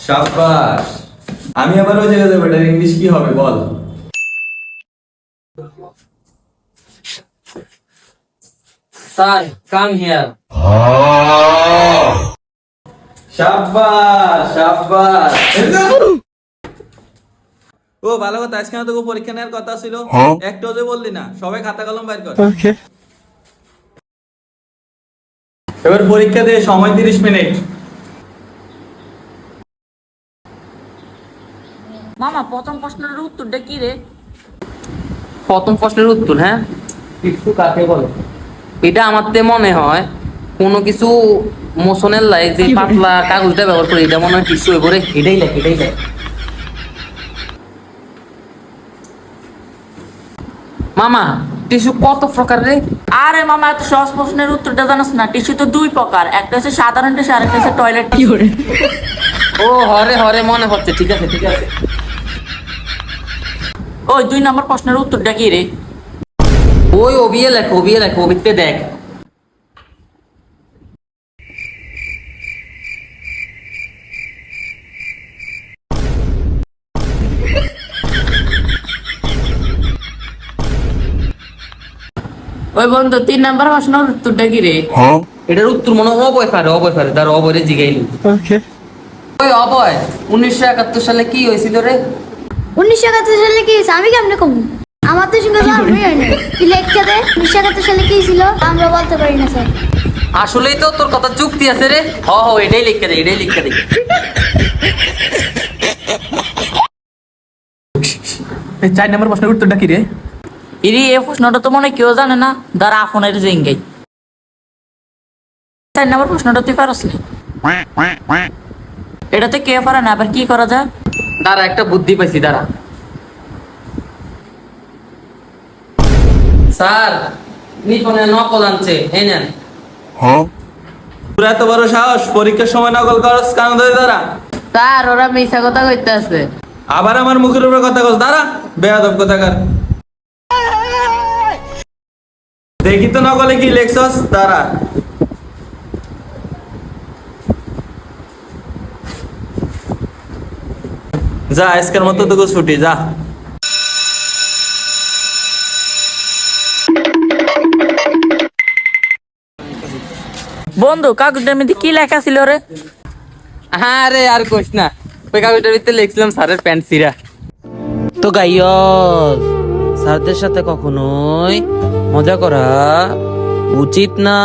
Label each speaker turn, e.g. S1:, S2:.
S1: শাবাশ। আমি আবার ওই জায়গায় যাবো, এটার ইংলিশ কি হবে বল?
S2: Sir come here.
S1: শাবাশ শাবাশ। ও ভালো কথা, আজকে না তোকে পরীক্ষা নেওয়ার কথা ছিল, একটাও যে বললি না। সবাই খাতা কলম বাইর কর। এবার পরীক্ষা দিয়ে সময় 30 মিনিট।
S3: মামা প্রথম প্রশ্নের উত্তরটা কি রে?
S2: প্রথম প্রশ্নের উত্তর, হ্যাঁ? টিস্যু কাকে বলে? এটা আমার তে মনে হয় কোনো কিছু মোশনের লাই যে পাতলা কাগজটা ব্যবহার করে, এটা মনে হয় টিস্যু হয়ে পড়ে। এটাই লেখ, এটাই লেখ। মামা টিস্যু কত প্রকার রে?
S3: আরে মামা এত সহজ প্রশ্নের উত্তরটা জানাস না? টিস্যু তো দুই প্রকার, একটা হচ্ছে সাধারণ টিস্যু আর একটা হচ্ছে টয়লেট টিস্যু।
S2: ও হরে হরে মনে হচ্ছে, ঠিক আছে ঠিক আছে।
S3: ওই 2 নম্বর প্রশ্নের উত্তরটা কি রে?
S2: ওই ওবিয়ে লেখ, ওবিয়ে লেখ, ওবিতে দেখ।
S3: ওই বন্ধু 3 নম্বর প্রশ্নের উত্তরটা কি রে?
S2: এটার উত্তর মনে হয় অবয় পারে, অবয় পারে, তার অবয়রে জিগাইলি। ওই অবয়, 1971 সালে কি হয়েছিল রে?
S4: 1971 সালে কি হয়েছে আমি কেমনে কম? আমার তো সঙ্গে জন্মই হয় না। তুই লেখা দে 1971 সালে কি ছিল? আমরা বলতে পারি না স্যার।
S2: আসলেই তো তোর কথা যুক্তি আছে রে। হ হ, এটাই লিখে দে, এটাই লিখে দে।
S1: 4 নম্বর প্রশ্নের উত্তরটা কি রে?
S3: ইরি এই প্রশ্নটা তো মনে হয় কেউ জানে না, দ্বারা আপনার জেঙ্গাই। 4 নম্বর প্রশ্নটা তুই পারস না? এটাতে কে পারে না, আবার কি করা যায়?
S2: দাঁড়া, একটা বুদ্ধি পাইছি, দাঁড়া। স্যার নিপনে নকল আনছে, এই নেন।
S1: তোরা এত বড় সাহস, পরীক্ষার সময় নকল করস কান ধরে দাঁড়া।
S3: স্যার ওরা মিথ্যা কথা কইতে আছে।
S1: আবার আমার মুখের উপরে কথা কস, দাঁড়া বেয়াদব কথাকার। দেখি তো নকলে কি লেখছস, দাঁড়া। যা আজকের মতো তোকে ছুটি, যা।
S3: বন্ধু কাগজটার মধ্যে কি লেখা ছিল রে?
S2: হ্যাঁ রে, আর কইস না। ওই কাগজটার ভিতরে লিখছিলাম স্যারের প্যান্ট সিরা। তো গাইস, স্যারদের সাথে কখনোই মজা করা উচিত না।